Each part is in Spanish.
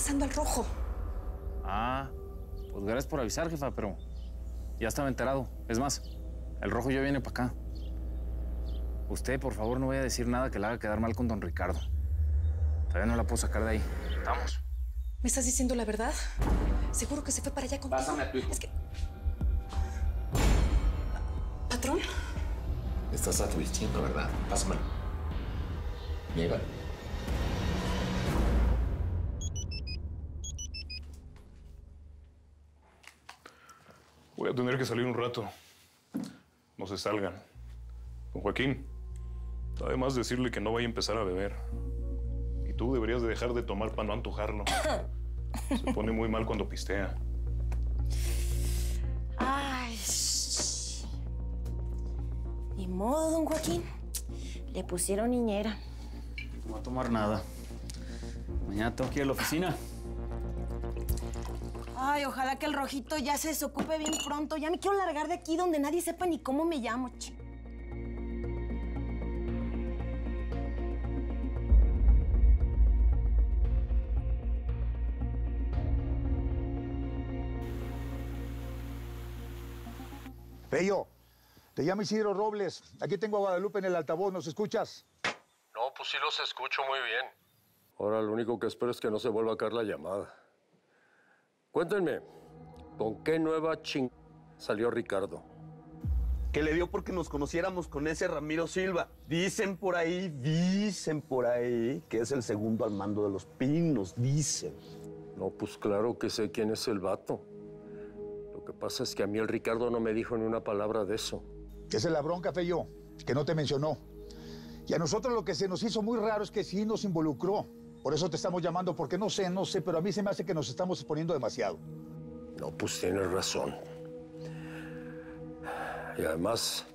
amenazando al Rojo. Ah, pues gracias por avisar, jefa, pero ya estaba enterado. Es más, el Rojo ya viene para acá. Usted, por favor, no vaya a decir nada que le haga quedar mal con don Ricardo. Todavía no la puedo sacar de ahí. Vamos. ¿Me estás diciendo la verdad? ¿Seguro que se fue para allá contigo? Pásame a tu hijo. Es que... ¿Patrón? Me estás advirtiendo, ¿verdad? Pásamelo. Niega. Voy a tener que salir un rato. No se salgan. Don Joaquín, además decirle que no vaya a empezar a beber. Y tú deberías de dejar de tomar para no antojarlo. Se pone muy mal cuando pistea. Ay, ni modo, don Joaquín. Le pusieron niñera. No va a tomar nada. Mañana tengo que ir a la oficina. Ay, ojalá que el Rojito ya se desocupe bien pronto. Ya me quiero largar de aquí donde nadie sepa ni cómo me llamo, chico. Pello, te llamo Isidro Robles. Aquí tengo a Guadalupe en el altavoz. ¿Nos escuchas? No, pues sí los escucho muy bien. Ahora lo único que espero es que no se vuelva a caer la llamada. Cuéntenme, ¿con qué nueva ching salió Ricardo? Que le dio porque nos conociéramos con ese Ramiro Silva. Dicen por ahí que es el segundo al mando de los Pinos, dicen. No, pues claro que sé quién es el vato. Lo que pasa es que a mí el Ricardo no me dijo ni una palabra de eso. Esa es la bronca, Pello, que no te mencionó. Y a nosotros lo que se nos hizo muy raro es que sí nos involucró. Por eso te estamos llamando, porque no sé, pero a mí se me hace que nos estamos exponiendo demasiado. No, pues tienes razón. Y además,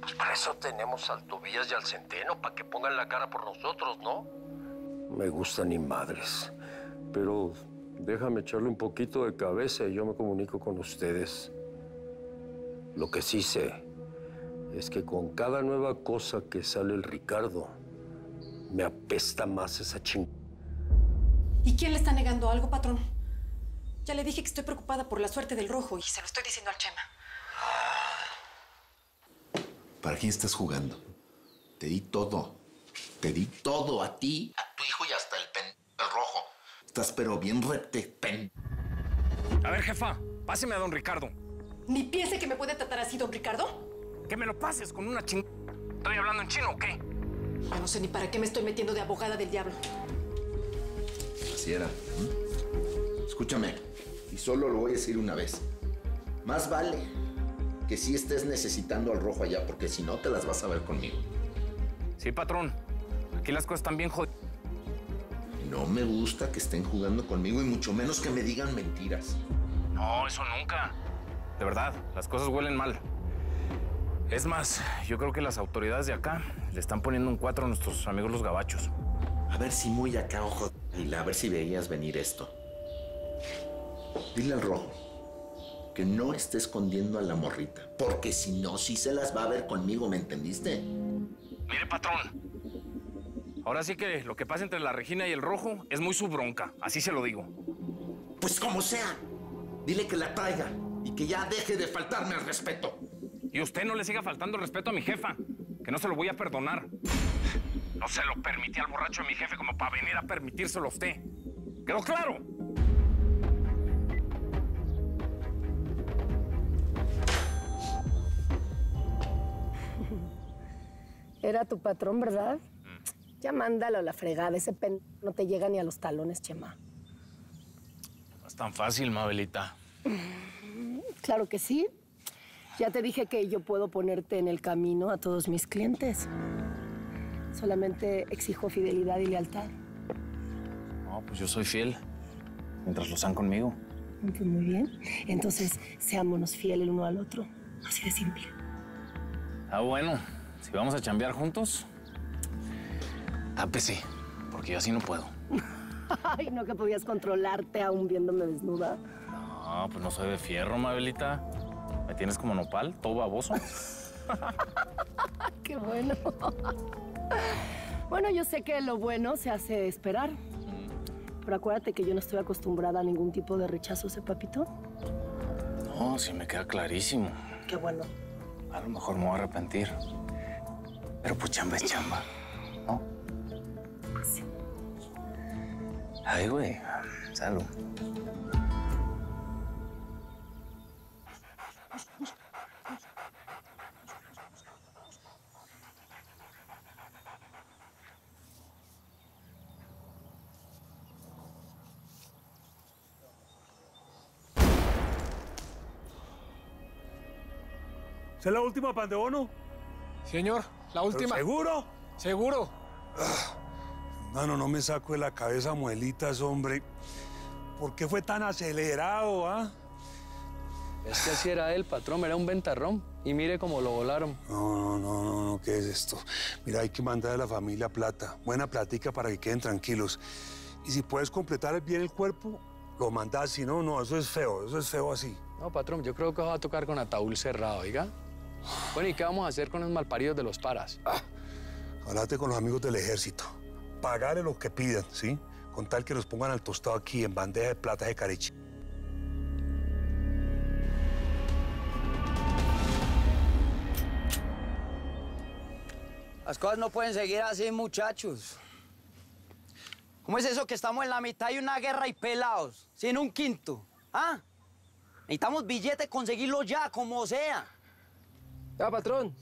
pues para eso tenemos al Tobías y al Centeno, para que pongan la cara por nosotros, ¿no? Me gustan ni madres. Pero déjame echarle un poquito de cabeza y yo me comunico con ustedes. Lo que sí sé es que con cada nueva cosa que sale el Ricardo, me apesta más esa chingada. ¿Y quién le está negando algo, patrón? Ya le dije que estoy preocupada por la suerte del Rojo y se lo estoy diciendo al Chema. ¿Para quién estás jugando? Te di todo. Te di todo a ti, a tu hijo y hasta el Rojo. Estás pero bien A ver, jefa, páseme a don Ricardo. Ni piense que me puede tratar así, don Ricardo. Que me lo pases con una ching... ¿Estoy hablando en chino o qué? Yo no sé ni para qué me estoy metiendo de abogada del diablo. Así era. Escúchame, y solo lo voy a decir una vez. Más vale que sí estés necesitando al Rojo allá, porque si no te las vas a ver conmigo. Sí, patrón. Aquí las cosas están bien jodidas. No me gusta que estén jugando conmigo y mucho menos que me digan mentiras. No, eso nunca. De verdad, las cosas huelen mal. Es más, yo creo que las autoridades de acá le están poniendo un 4 a nuestros amigos los gabachos. A ver si muy acá, ojo, y a ver si veías venir esto. Dile al Rojo que no esté escondiendo a la morrita, porque si no, sí se las va a ver conmigo, ¿me entendiste? Mire, patrón. Ahora sí que lo que pasa entre la Regina y el Rojo es muy su bronca, así se lo digo. Pues como sea, dile que la traiga y que ya deje de faltarme el respeto. Y usted no le siga faltando el respeto a mi jefa, que no se lo voy a perdonar. No se lo permití al borracho de mi jefe como para venir a permitírselo a usted. ¿Quedó claro? Era tu patrón, ¿verdad? Ya mándalo a la fregada. Ese no te llega ni a los talones, Chema. No es tan fácil, Mabelita. Claro que sí. Ya te dije que yo puedo ponerte en el camino a todos mis clientes. Solamente exijo fidelidad y lealtad. No, pues yo soy fiel. Mientras lo sean conmigo. Pues muy bien. Entonces, seámonos fieles el uno al otro. Así de simple. Ah, bueno. Si vamos a chambear juntos, tápese, porque yo así no puedo. Ay, no que podías controlarte aún viéndome desnuda. No, pues no soy de fierro, Mabelita. ¿Me tienes como nopal, todo baboso? ¡Qué bueno! Bueno, yo sé que lo bueno se hace esperar. pero acuérdate que yo no estoy acostumbrada a ningún tipo de rechazos, ¿eh, papito? No, sí me queda clarísimo. Qué bueno. A lo mejor me voy a arrepentir. Pero pues chamba es chamba, ¿no? Sí. Ay, güey. Salud. ¿Esa es la última, pan de bono? Señor, la última. ¿Seguro? Seguro. Mano, no me saco de la cabeza muelitas, hombre. ¿Por qué fue tan acelerado, ah? Es que así era él, patrón, era un ventarrón. Y mire cómo lo volaron. No, ¿qué es esto? Mira, hay que mandar a la familia plata. Buena platica para que queden tranquilos. Y si puedes completar bien el cuerpo, lo mandás. Si no, no, eso es feo así. No, patrón, yo creo que va a tocar con ataúd cerrado, ¿oiga? Bueno, ¿y qué vamos a hacer con los malparidos de los paras? Háblate con los amigos del ejército. Pagarle lo que pidan, ¿sí? Con tal que nos pongan al tostado aquí en bandeja de plata de cariche. Las cosas no pueden seguir así, muchachos. ¿Cómo es eso que estamos en la mitad de una guerra y pelados, sin un quinto? ¿Ah? Necesitamos billetes, conseguirlo ya, como sea. Ah, patrón.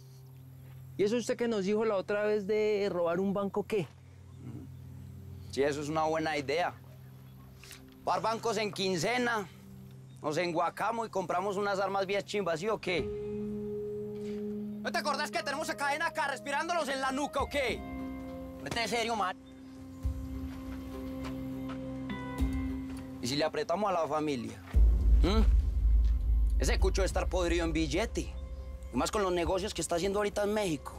¿Y eso usted que nos dijo la otra vez de robar un banco qué? Sí, eso es una buena idea. Par bancos en quincena, nos enguacamos y compramos unas armas bien chimbas, ¿sí o qué? ¿No te acordás que tenemos a cadena acá respirándolos en la nuca o qué? Ponete en serio, man. ¿Y si le apretamos a la familia? Ese cucho debe estar podrido en billete. Y más con los negocios que está haciendo ahorita en México.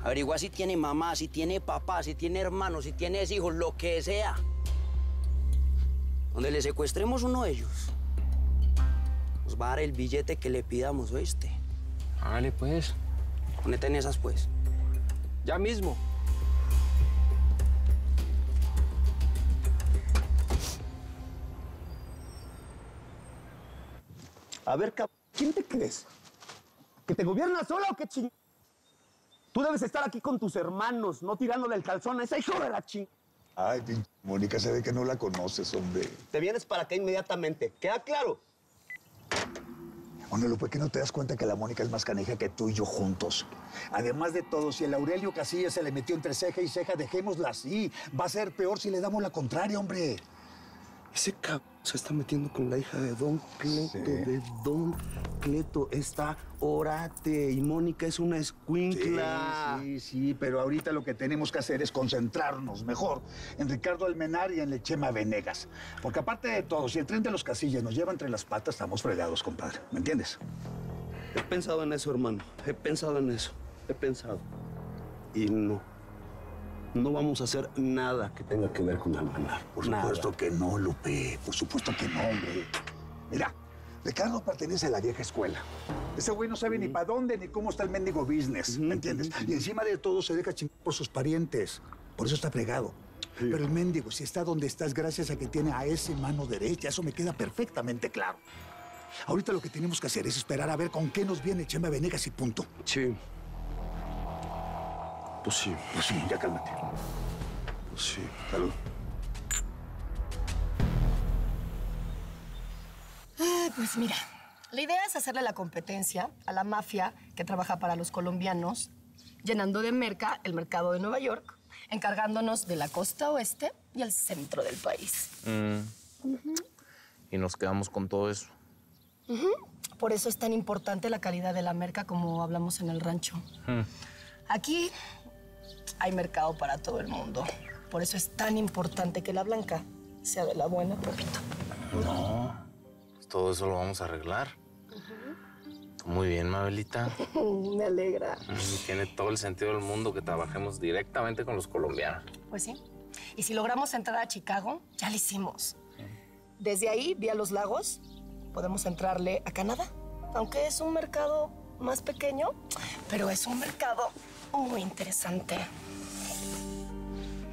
Averigua si tiene mamá, si tiene papá, si tiene hermanos, si tiene hijos, lo que sea. Donde le secuestremos uno de ellos, nos va a dar el billete que le pidamos, ¿oíste? Hágale, pues. Ponete en esas, pues. Ya mismo. A ver, ¿quién te crees? ¿Que te gobiernas sola o qué ching? Tú debes estar aquí con tus hermanos, no tirándole el calzón a esa hijo de la ching. Ay, pinche Mónica, se ve que no la conoces, hombre. Te vienes para acá inmediatamente. ¿Queda claro? Bueno, Lupe, ¿qué no te das cuenta que la Mónica es más canija que tú y yo juntos? Además de todo, si el Aurelio Casillas se le metió entre ceja y ceja, dejémosla así. Va a ser peor si le damos la contraria, hombre. Ese cabrón se está metiendo con la hija de Don Cleto, Sí. de Don Cleto. Está orate y Mónica es una escuincla. Sí, pero ahorita lo que tenemos que hacer es concentrarnos mejor en Ricardo Almenar y en Chema Venegas. Porque aparte de todo, si el tren de los Casillas nos lleva entre las patas, estamos fregados, compadre. ¿Me entiendes? He pensado en eso, hermano. He pensado en eso. He pensado. Y no. No vamos a hacer nada que tenga que ver con Almenar. Por supuesto que no, Lupe. Por supuesto que no, hombre. Mira, Ricardo pertenece a la vieja escuela. Ese güey no sabe ni para dónde ni cómo está el mendigo business, ¿me entiendes? Y encima de todo se deja chingar por sus parientes. Por eso está fregado. Sí. Pero el mendigo, si está donde está, es gracias a que tiene a ese mano derecha. Eso me queda perfectamente claro. Ahorita lo que tenemos que hacer es esperar a ver con qué nos viene Chema Venegas y punto. Sí. Pues sí. Pues sí, ya cálmate. Pues sí. Salud. Pues mira, la idea es hacerle la competencia a la mafia que trabaja para los colombianos, llenando de merca el mercado de Nueva York, encargándonos de la costa oeste y el centro del país. Y nos quedamos con todo eso. Por eso es tan importante la calidad de la merca como hablamos en el rancho. Aquí hay mercado para todo el mundo. Por eso es tan importante que la blanca sea de la buena, papito. No, todo eso lo vamos a arreglar. Muy bien, Mabelita. Me alegra. Tiene todo el sentido del mundo que trabajemos directamente con los colombianos. Pues sí. Y si logramos entrar a Chicago, ya lo hicimos. Desde ahí, vía los lagos, podemos entrarle a Canadá. Aunque es un mercado más pequeño, pero es un mercado muy interesante.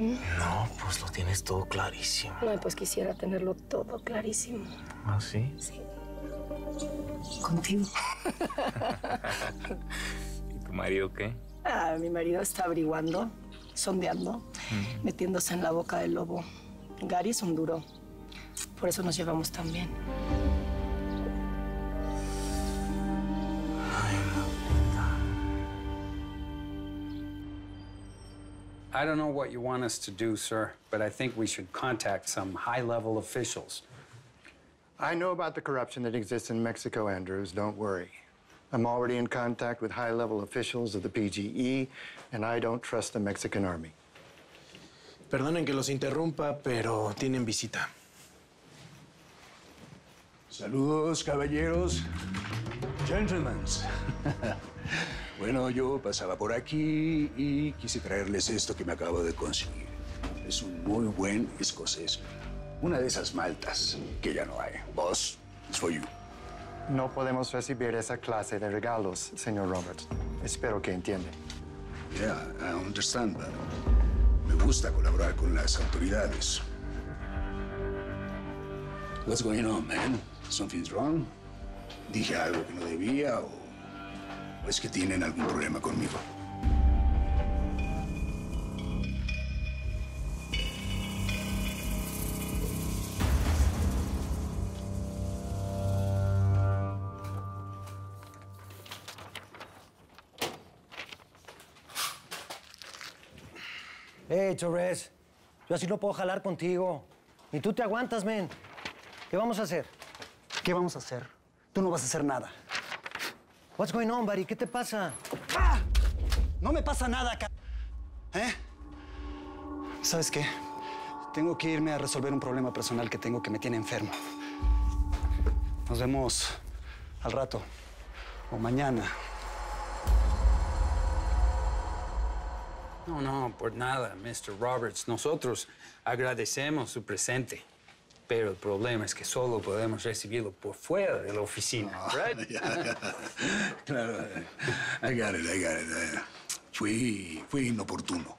No, pues lo tienes todo clarísimo. No, pues quisiera tenerlo todo clarísimo. ¿Ah, sí? Sí. Contigo. ¿Y tu marido qué? Ah, mi marido está averiguando, sondeando, metiéndose en la boca del lobo. Gary es un duro. Por eso nos llevamos tan bien. I don't know what you want us to do, sir, but I think we should contact some high-level officials. I know about the corruption that exists in Mexico, Andrews. Don't worry. I'm already in contact with high-level officials of the PGE, and I don't trust the Mexican army. Perdonen que los interrumpa, pero tienen visita. Saludos, caballeros. Gentlemen. Bueno, yo pasaba por aquí y quise traerles esto que me acabo de conseguir. Es un muy buen escocés. Una de esas maltas que ya no hay. Boss, it's for you. No podemos recibir esa clase de regalos, señor Roberts. Espero que entiende. Yeah, I understand, but me gusta colaborar con las autoridades. What's going on, man? Something's wrong? ¿Dije algo que no debía o es que tienen algún problema conmigo? Torres, yo así no puedo jalar contigo. Ni tú te aguantas, men. ¿Qué vamos a hacer? ¿Qué vamos a hacer? Tú no vas a hacer nada. What's going on, buddy? ¿Qué te pasa? ¡Ah! No me pasa nada, ¿eh? ¿Sabes qué? Tengo que irme a resolver un problema personal que tengo que me tiene enfermo. Nos vemos al rato o mañana. No, por nada, Mr. Roberts. Nosotros agradecemos su presente. Pero el problema es que solo podemos recibirlo por fuera de la oficina, right? Claro, I got it. Fui inoportuno.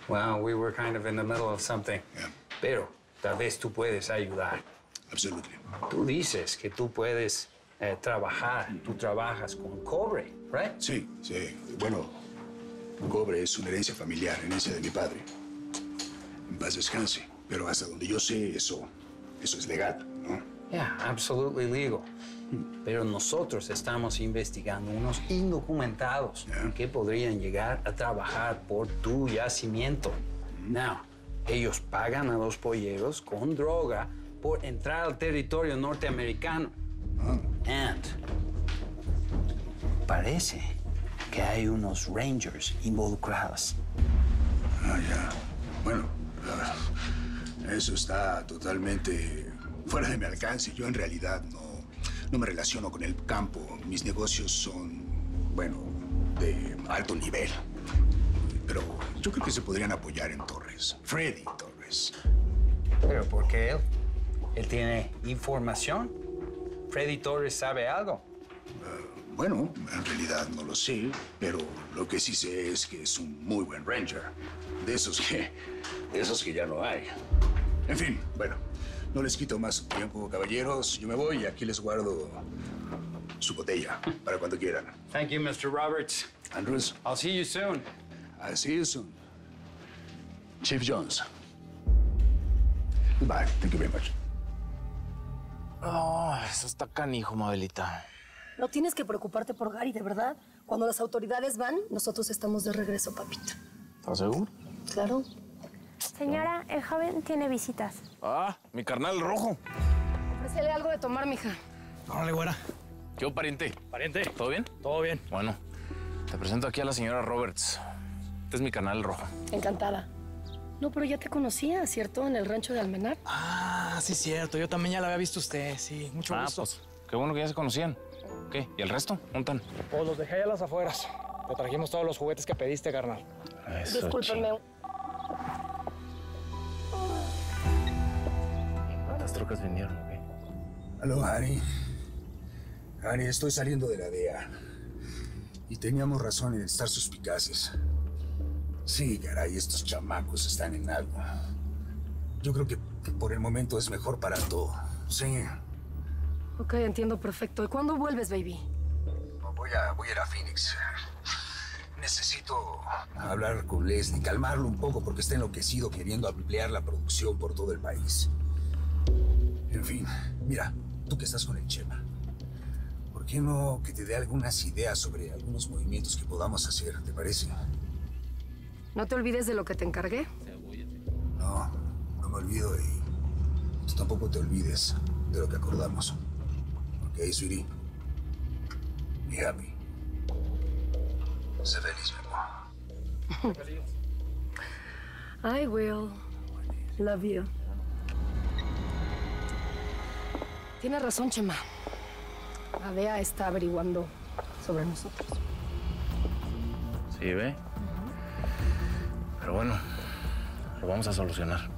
Well, we were kind of in the middle of something. Yeah. Pero tal vez tú puedes ayudar. Absolutely. Tú dices que tú puedes trabajar. Tú trabajas con cobre, right? Sí. Bueno, cobre es una herencia familiar, herencia de mi padre. En paz descanse. Pero hasta donde yo sé, eso es legal, ¿no? Yeah, absolutely legal. Pero nosotros estamos investigando unos indocumentados que podrían llegar a trabajar por tu yacimiento. Now, ellos pagan a los polleros con droga por entrar al territorio norteamericano. And parece que hay unos rangers involucrados. Ya. Bueno, eso está totalmente fuera de mi alcance. Yo en realidad no me relaciono con el campo. Mis negocios son, bueno, de alto nivel. Pero yo creo que se podrían apoyar en Torres. Freddy Torres. ¿Pero por qué él? ¿Él tiene información? ¿Freddy Torres sabe algo? Bueno, en realidad no lo sé, pero lo que sí sé es que es un muy buen ranger. De esos que ya no hay. En fin, bueno, no les quito más tiempo, caballeros. Yo me voy y aquí les guardo su botella para cuando quieran. Thank you, Mr. Roberts. Andrews. I'll see you soon. I'll see you soon. Chief Jones. Goodbye. Thank you very much. Oh, eso está canijo, Mabelita. No tienes que preocuparte por Gary, de verdad. Cuando las autoridades van, nosotros estamos de regreso, papito. ¿Estás seguro? Claro. Señora, el joven tiene visitas. Ah, mi carnal rojo. Ofrécele algo de tomar, mija. Órale, güera. ¿Qué pariente? Pariente. ¿Todo bien? Todo bien. Bueno, te presento aquí a la señora Roberts. Este es mi carnal rojo. Encantada. No, pero ya te conocía, ¿cierto? En el rancho de Almenar. Ah, sí, cierto. Yo también ya la había visto usted. Sí, mucho gusto. Pues, qué bueno que ya se conocían. ¿Qué? ¿Y el resto? ¿Dónde están? Pues los dejé allá a las afueras. Te trajimos todos los juguetes que pediste, carnal. Eso, discúlpenme. ¿Cuántas trocas vendieron o qué? Aló, Harry. Harry, estoy saliendo de la DEA. Y teníamos razón en estar suspicaces. Sí, caray, estos chamacos están en algo. Yo creo que por el momento es mejor para todo. Sí. Ok, entiendo perfecto. ¿Y cuándo vuelves, baby? Voy a ir a Phoenix. Necesito hablar con Leslie, calmarlo un poco porque está enloquecido queriendo ampliar la producción por todo el país. En fin, mira, tú que estás con el Chema, ¿por qué no que te dé algunas ideas sobre algunos movimientos que podamos hacer? ¿Te parece? No te olvides de lo que te encargué. No, no me olvido y tú tampoco te olvides de lo que acordamos. ¿Ok, sweetie? Be happy. Sé feliz, mi amor. I will. Love you. Tienes razón, Chema. La DEA está averiguando sobre nosotros. Sí, ve. Pero bueno, lo vamos a solucionar.